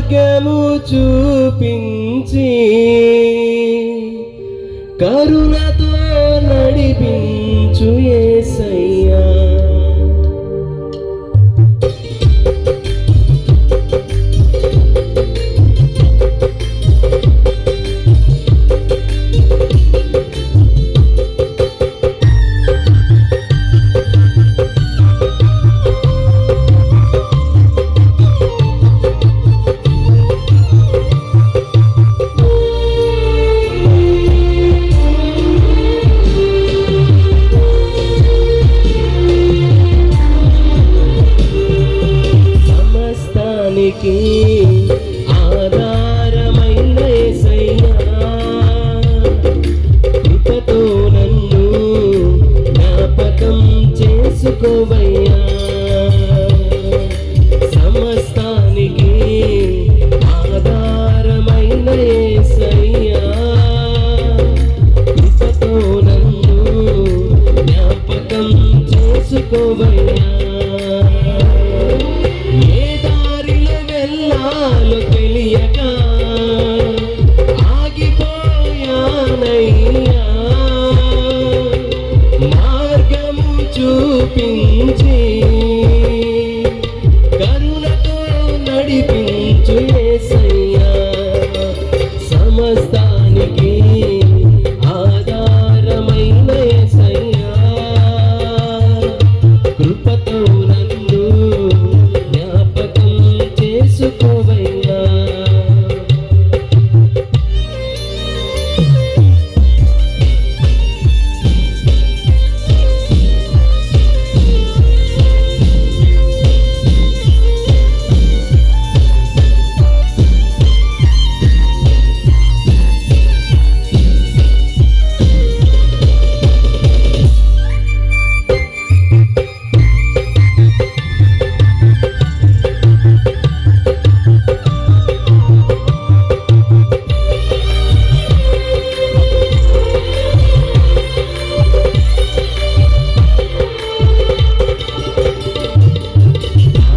మార్గము చూపించి కరుణతో నడిపించు యేసయ్యా. ఆధారమైన యేసయ్యా, కృపతో నన్ను జ్ఞాపకం చేసుకోవయ్యా. సమస్తానికి ఆధారమైన యేసయ్యా, కృపతో నన్ను జ్ఞాపకం చేసుకోవయ్యా. తెలియక ఆగిపోయానయ్యా, మార్గము చూపించి కరుణతో నడిపించు యేసయ్యా. సమస్తానికి ఆధారమైన యేసయ్యా, కృపతో నన్ను జ్ఞాపకం చేసుకోవయ్యా.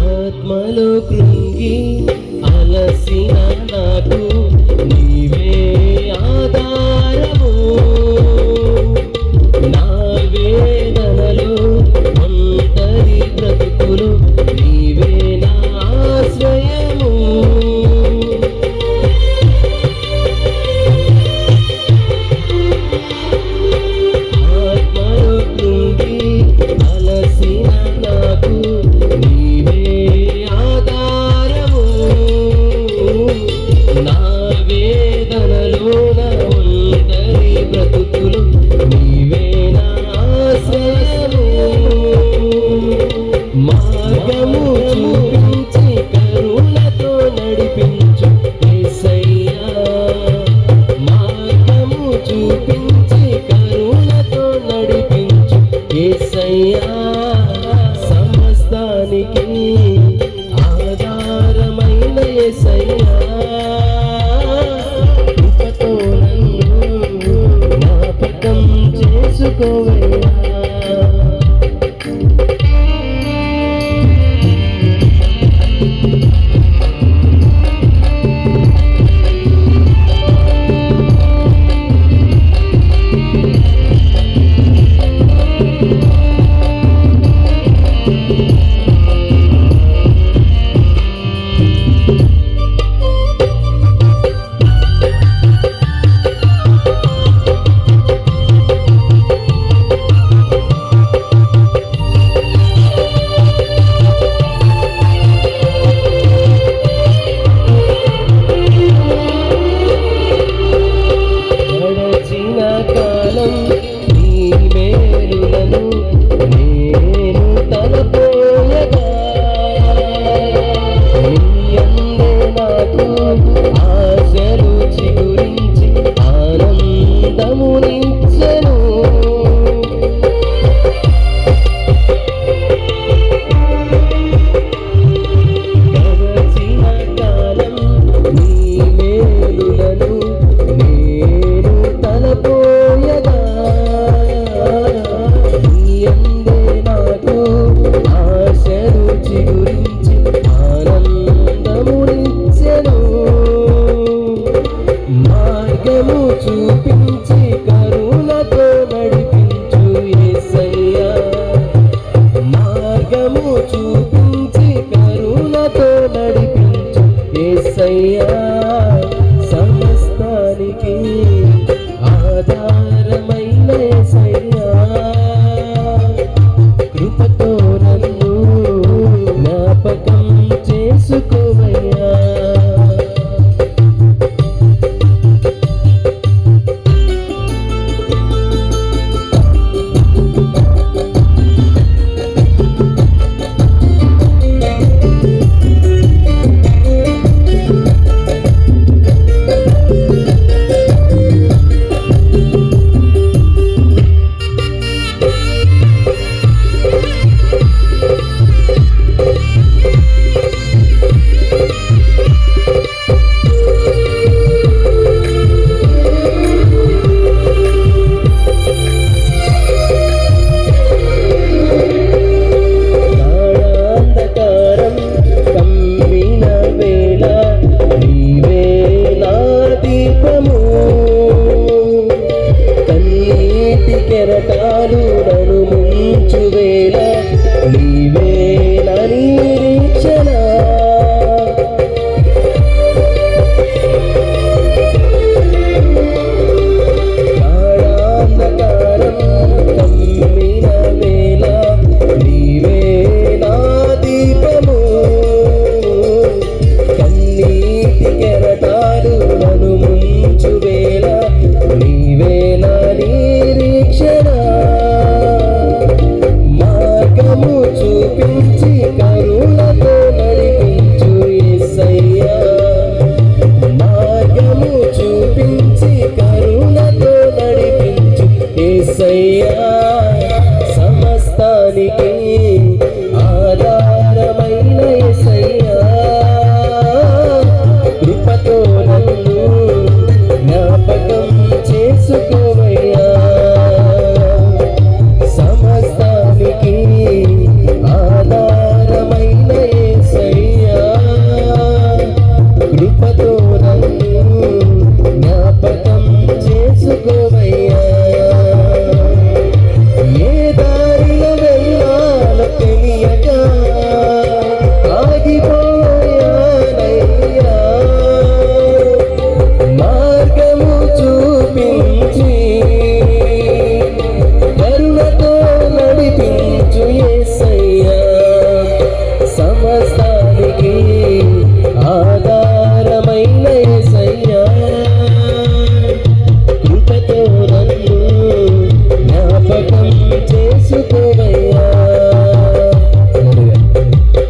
ఆత్మలో కృంగి అలసిన నాకు నీవే ఆధారము, నా వేదనలో ఒంటరి బ్రతుకులు నీవే నా ఆశ్రయము. ఆత్మలో కృంగి అలసిన నాకు నీవే ఆధారము, నా వేదనలో నా ఒంటరి బ్రతుకులు నీవే నా ఆశ్రయము. మార్గము చూపించి కరుణతో నడిపించు యేసయ్యా, మార్గము చూపించి కరుణతో నడిపించు యేసయ్యా. సమస్తానికి ఆధారమైన యేసయ్యా, కృపతో నన్ను జ్ఞాపకం చేసుకోవయ్యా. గాఢాంధకారం కమ్మిన వేళ నీవే నా దీపము, కన్నీటి కెరటాలు నన్ను ముంచు వేళ నీవే నా నిరీక్షణ. గాఢాంధకారం కమ్మిన వేళ నీవే నా దీపము, కన్నీటి కెరటాలు నన్ను ముంచు వేళ నీవే నా నిరీక్షణ. మార్గము చూపించి కరుణతో నడిపించు యేసయ్యా, మార్గము చూపించి కరుణతో నడిపించు యేసయ్యా. సమస్తానికి ఆధారమైన యేసయ్యా, కృపతో నన్ను జ్ఞాపకం చేసుకోవయ్యా. సమస్తానికి ఆధారమైన యేసయ్యా, కృపతో నన్ను జ్ఞాపకం చేసుకోవయ్యా. ఏ దారిలో వెళ్ళాలో తెలియక ఆగిపోయానయ్యా, మార్గము చూపించి కరుణతో నడిపించు యేసయ్యా. సమస్తానికి